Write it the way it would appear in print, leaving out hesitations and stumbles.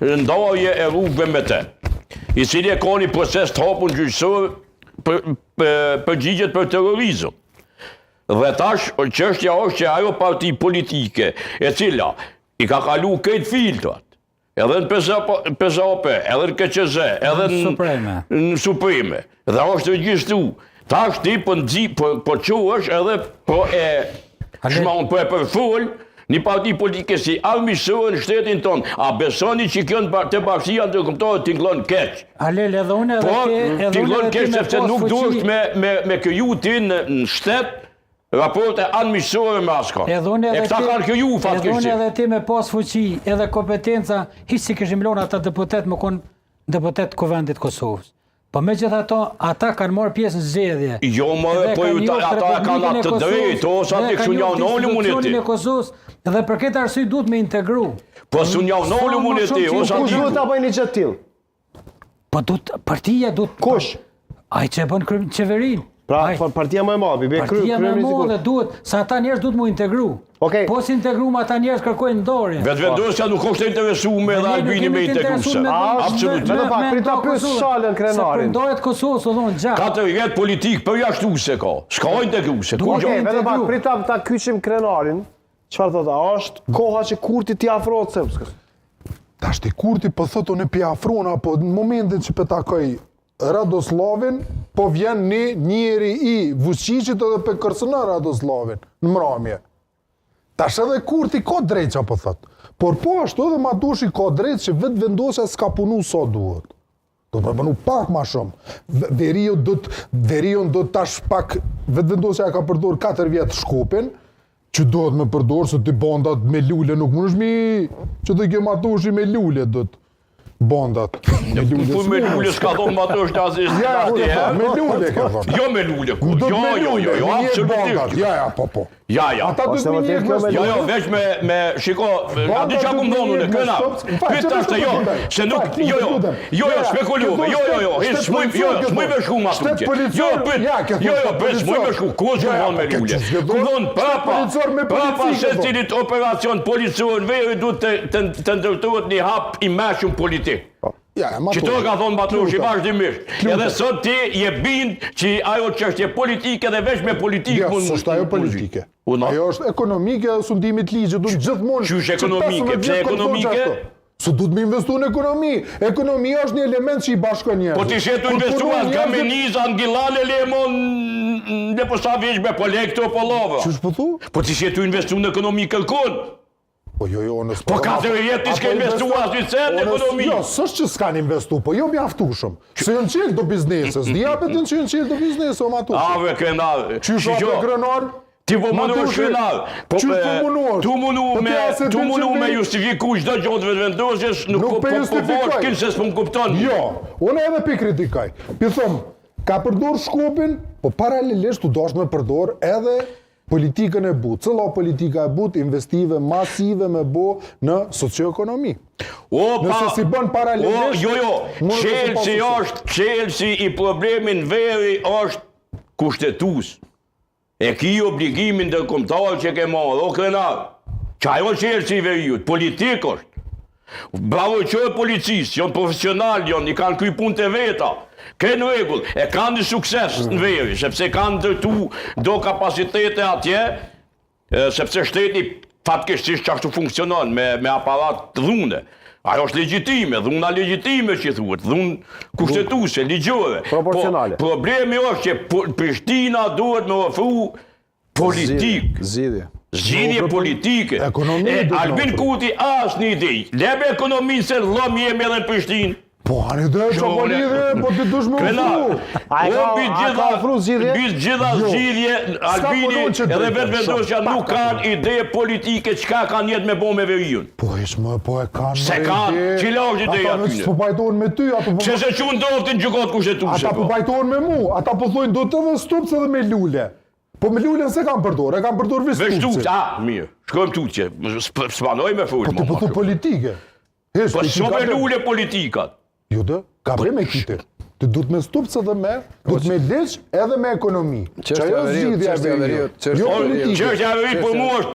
ndarje e rrugëve me te, i cili e ka një proces të hapur gjyqësor përgjigjet për terrorizëm. Dhe tash, çështja është që ajo parti politike, e cila i ka kalu këtë filtrat, edhe në PSOP, edhe në KQZ, edhe në Supreme, dhe është regjistru, tash ti po quhesh edhe po e shmaun po e përfol një parti politike si armiqësore në shtetin tonë. A besoni që kjo të bashkia ndërkombëtare tingëllon keq? Alel, edhe unë edhe ti. Po, tingëllon keq sepse nuk duhet me këju ti në shtet raporte armiqësore me askon. E këta kanë këju fatkeshti. Edhe unë edhe ti me pas fuqi edhe kompetenca, hiç si kishim lënë ata deputet me kon deputet Kuvendit Kosovës. Po me gjitha ata kanë marrë pjesë në zgjedhje. Jo, po ata kanë atë të drejtë, ose atë kështu një nolë imuniti. Dhe për këtë arsye duhet me integru. Po su një nolë imuniti, ose atë... Kush duhet ta bëjë një gjë të tillë? Po partia duhet... Kush? Ai që bën qeverinë. Pra, partia më e madhe, partia më e madhe duhet, sa ata njerëz duhet mu integru. Po si integru ma ata njerëz kërkojnë ndarje. Vetëvendosja nuk është e interesuar dhe Albini me integruese. Absolutisht. Vetëm pak, prita pyes Shalën krenarin. Se ndarjet Kosovës u dhon gjatë. Katër jetë politik përjashtuese ka. S'ka integruese. Vetëm pak, prita ta kyçim krenarin. Çfarë thotë? A është koha që Kurti t'i afrohet Srpskës? Tash ti Kurti po thotë unë pi afrona, po në momentin që po takoj Radoslavin, po vjen njëri i Vučićit edhe pe kërcënon Radoslavin në mramje. Tash edhe Kurti ka drejt që po thot. Por po ashtu edhe Matushi ka drejt që vetë vendosja s'ka punu sa duhet. Do të punu pak ma shumë. Verion do tash pak, vetë vendosja ka përdor 4 vjetë Shkopin, që duhet me përdor, se ti bandat me lule nuk mund është mi, që të ke Matushi me lule do të. Bandat. Me lule s'ka thonë Matushi të aziz. Me lule ka thonë. Jo me lule, jo, absolutisht. Ja, po. Ja. Ata du të minjerë me Jo, veç me, shiko, ati që akum dhonu në këna. Pyta është jo, se nuk, jo, spekullove, s'muj me shku ma tukje. Jo, s'muj me shku, ku që thonë me lule. Ku thonë prapa se cilit operacion policor veri du të ndërtuat një hap i meshëm politik. Që to ka thonë Matushi vazhdimisht. Edhe sot ti je bind që ajo çështje politike dhe veç me politikë mund... Së është ajo politike. Ajo është ekonomike, sundimit ligjit, du në gjithmonë... Qysh ekonomike? Pse ekonomike? Së du të me investu në ekonomi. Ekonomia është një element që i bashkon njerëzit. Po ti shetu investuat Kameniz, Angilale, Lemon, në posa veç me polekto po lava. Qysh po thu? Po ti shetu investu në ekonomi kërkon. Po jo, nësë... Po 4 vjetë ti s'ka investu asë një cent në ekonomi. Jo, sështë që s'kan investu, po jo mjaftushëm. Se jënë qelë do biznesës, diapetin që jënë qelë do biznesë, o Matushi. Ave, krenar. Qysh ape krenar? Ti po munu është krenar. Tu munu me justifiku qdo gjotë vetëvendosjes, nuk po bosh kinë se s'pun kupton. Jo, unë edhe pi kritikaj. Pi thëmë, ka përdor Shkopin, po paralelisht tu dosh me përdor edhe politikën e but. Cëlla politika e but, investive masive me bo në socioekonomi. Nëse si bën paralelisht... Jo, Çelësi i problemin veri është kushtetus. E ki obligimin ndërkombëtar që ke marrë, o krenar. Që ajo Çelësi i veriut, politik është. Bravo që e policisë, janë profesional, i kanë kry punë të veta. Kënë regull, e kanë një sukses në veri, sepse kanë ndërtu do kapacitete atje, sepse shteti fatkeshtisht që ashtu funksionon me aparat dhune. Ajo është legjitime, dhuna legjitime që thuhet, dhunë kushtetuse, ligjore. Proporcionale. Problemi është që Prishtina duhet me ofru politik. Zgjidhje politike. Albin Kurti asë një idej. Lebe ekonominë se lëm jemi edhe në Prishtinë. Po, anë ide që po lidhe, po ti dush me ufru. Bis gjitha zgjidhje, Albini edhe vetëvendosja nuk kanë ide politike qka kanë jetë me bo me veriun. Po, ishme, po e kanë me ide. Se kanë, qila është ideja tyne. Ata nësë po pajtojnë me ty, që se që ndoftin gjukot kushtetuse. Ata po pajtojnë me mu, ata po thojnë do të dhe stupce dhe me lule. Po me lulen se kam përdor, e kam përdor vë stupce. Mirë, shkojmë tutje, s'panoj me full. Po ti po thu politike. Po shumë me lule politikat. Jo dhe, ka bre me kite. Ti du të me stupce dhe me, du të me leq edhe me ekonomi. Çështja e veriut, Jo politike. Çështja e veriut për mua është